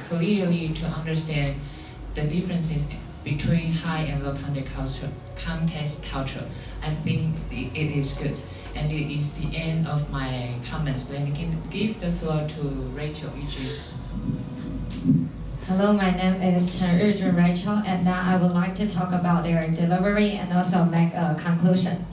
clearly to understand the differences between high and low context culture. I think it is good. And it is the end of my comments. Let me give the floor to Rachel Yuji. Hello, my name is Chen Yujun Rachel, and now I would like to talk about their delivery and also make a conclusion.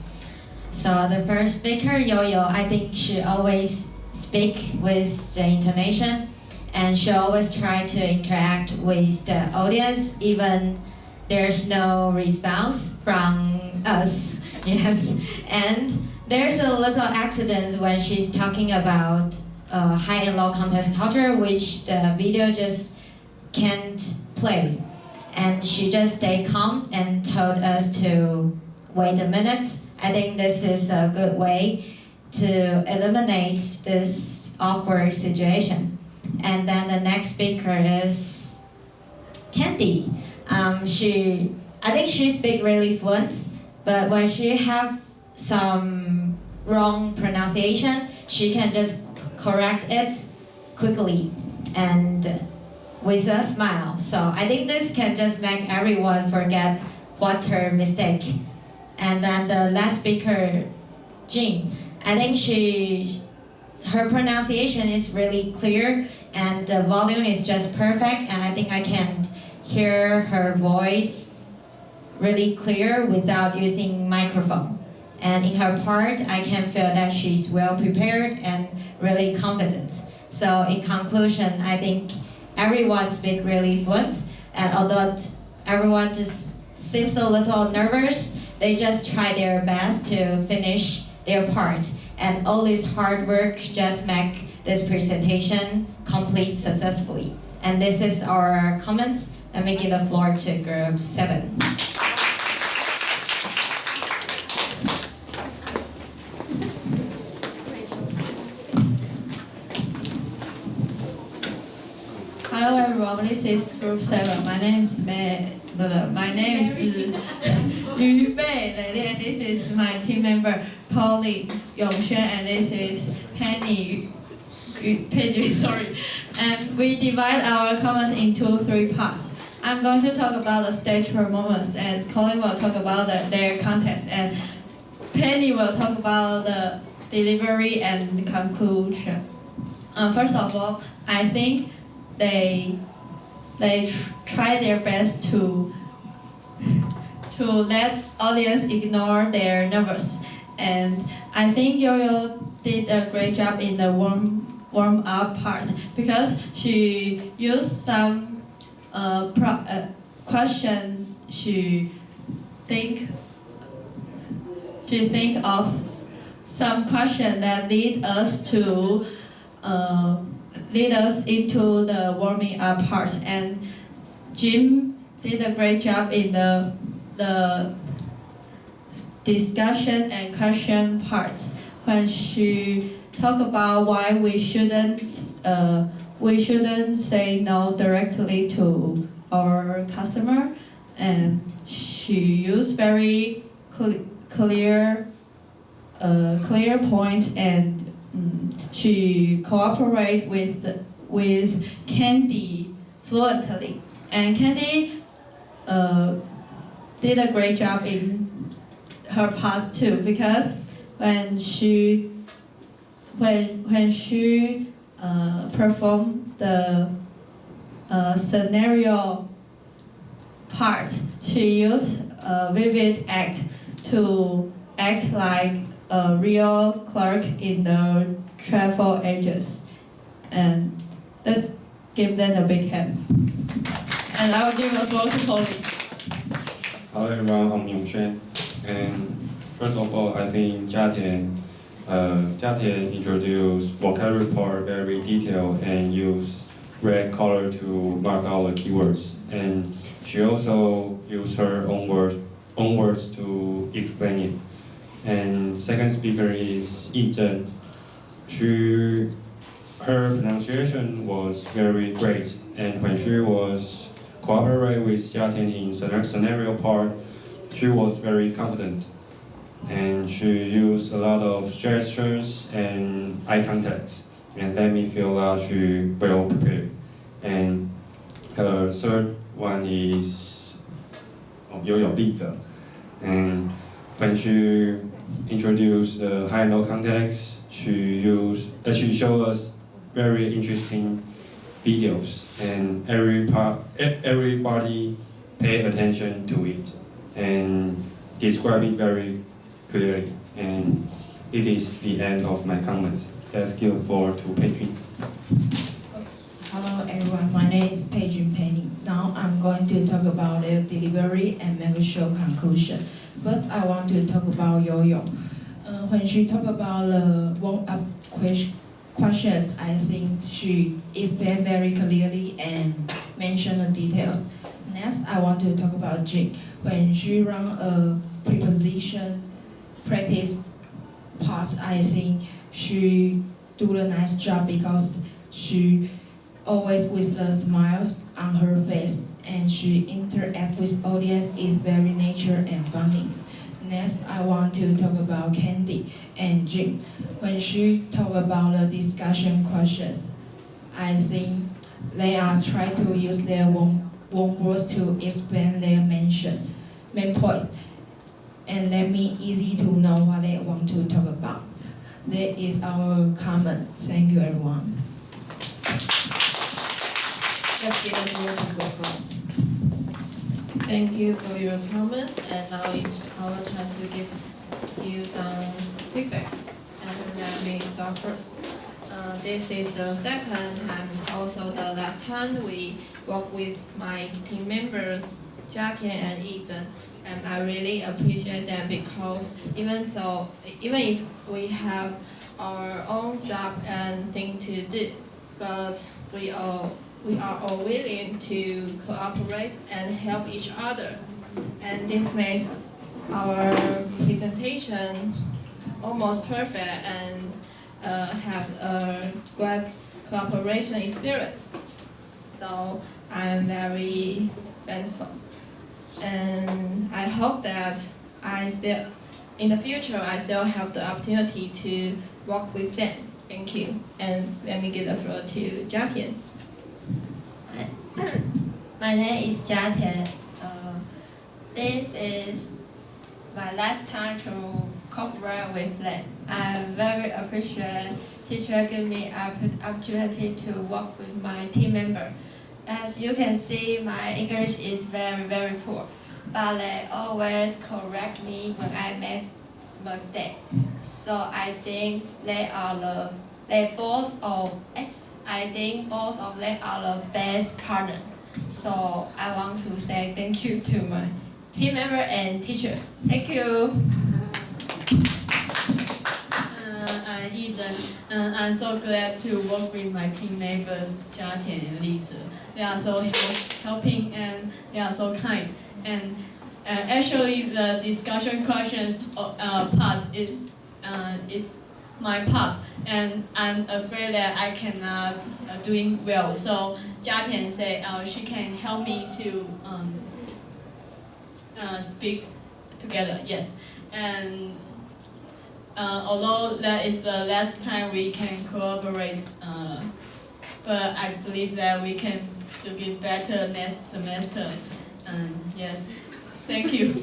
So the first speaker, Yo-Yo, I think she always speak with the intonation, and she always try to interact with the audience, even there's no response from us. Yes, and there's a little accident when she's talking about high and low context culture, which the video just can't play. And she just stayed calm and told us to wait a minute. I think this is a good way to eliminate this awkward situation. And then the next speaker is Candy. I think she speaks really fluent, but when she have some wrong pronunciation, she can just correct it quickly and with a smile. So I think this can just make everyone forget what's her mistake. And then the last speaker, Jean, I think her pronunciation is really clear and the volume is just perfect, and I think I can hear her voice really clear without using microphone. And in her part, I can feel that she's well prepared and really confident. So in conclusion, I think everyone speaks really fluent, and although everyone just seems a little nervous, they just try their best to finish their part. And all this hard work just make this presentation complete successfully. And this is our comments. Let me give the floor to group 7. Hello everyone, this is group 7. My name is Yu Bei, and this is my team member Polly Yongxuan, and this is Penny Peggy, sorry. And we divide our comments into 3 parts. I'm going to talk about the stage performance, and Colin will talk about their context, and Penny will talk about the delivery and the conclusion. First of all, I think they try their best to let audience ignore their nervous, and I think Yo-Yo did a great job in the warm up part because she used some question she think of some question that lead us into the warming up part, and Jim did a great job in the discussion and question parts when she talked about why we shouldn't say no directly to our customer, and she used very clear points, and she cooperated with Candy fluently, and Candy did a great job in her part too, because when she performed the scenario part, she used a vivid act to act like a real clerk in the travel agents, and let's give them a big hand. And I will give the floor to Polly. Hello everyone, I'm Yongxuan. And first of all, I think Jiatian introduced vocabulary part very detailed and used red color to mark out the keywords. And she also used her own words to explain it. And second speaker is Yi Zhen. Her pronunciation was very great, and when she was cooperating with Jiatian in scenario part, she was very confident, and she used a lot of gestures and eye contact, and let me feel that she well prepared. And The third one is Yo-Yo Pizza. And when she introduced the high and low context, she showed us very interesting videos, and everybody pay attention to it and describe it very clearly. And it is the end of my comments. Let's give the floor to Pedrin. Hello everyone, my name is Pedrin Penny. Now I'm going to talk about the delivery and make a short conclusion. First, I want to talk about Yo-Yo. When she talk about the warm-up questions, I think she explained very clearly and mentioned the details. Next, I want to talk about Jing. When she run a preposition practice part, I think she do a nice job because she always with a smile on her face, and she interact with audience is very nature and funny. Next, I want to talk about Candy and Jim. When she talk about the discussion questions, I think they are trying to use their own words to explain their main point, and let me easy to know what they want to talk about. That is our comment. Thank you, everyone. Let's get a word to go from. Thank you for your comments, and now it's our time to give you some feedback. And let me start first. This is the second time, also the last time we work with my team members, Jackie and Ethan, and I really appreciate them because even if we have our own job and thing to do, but we are all willing to cooperate and help each other. And this makes our presentation almost perfect and have a great cooperation experience. So I'm very thankful. And I hope that in the future, I still have the opportunity to work with them. Thank you. And let me give the floor to Jackie. My name is Jia Tian. This is my last time to cooperate with them. I very appreciate teacher give me opportunity to work with my team member. As you can see, my English is very, very poor, but they always correct me when I make mistake. So I think I think both of them are the best partner. So I want to say thank you to my team member and teacher. Thank you. I'm Ethan. I'm so glad to work with my team members, Jia and Li Zhe. They are so helping and they are so kind. And actually, the discussion questions part is my part, and I'm afraid that I cannot doing well. So Jia said she can help me to speak together. Yes, and although that is the last time we can cooperate, but I believe that we can do it better next semester. Yes, thank you.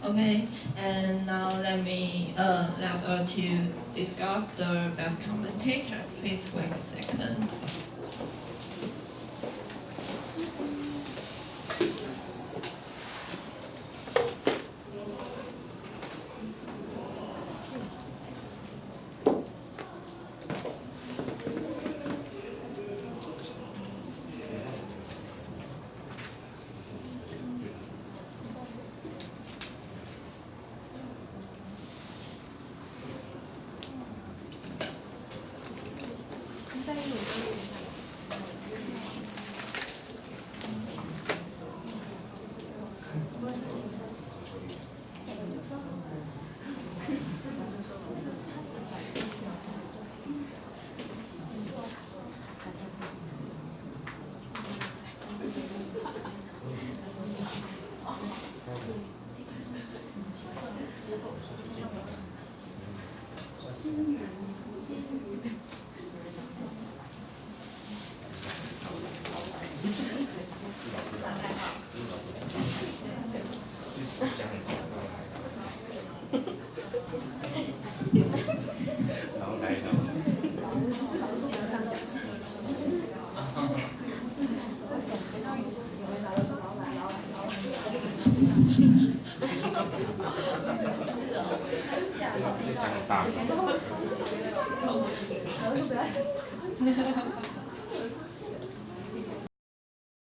Okay, and now let us to discuss the best commentator. Please wait a second. 然后来一张。大。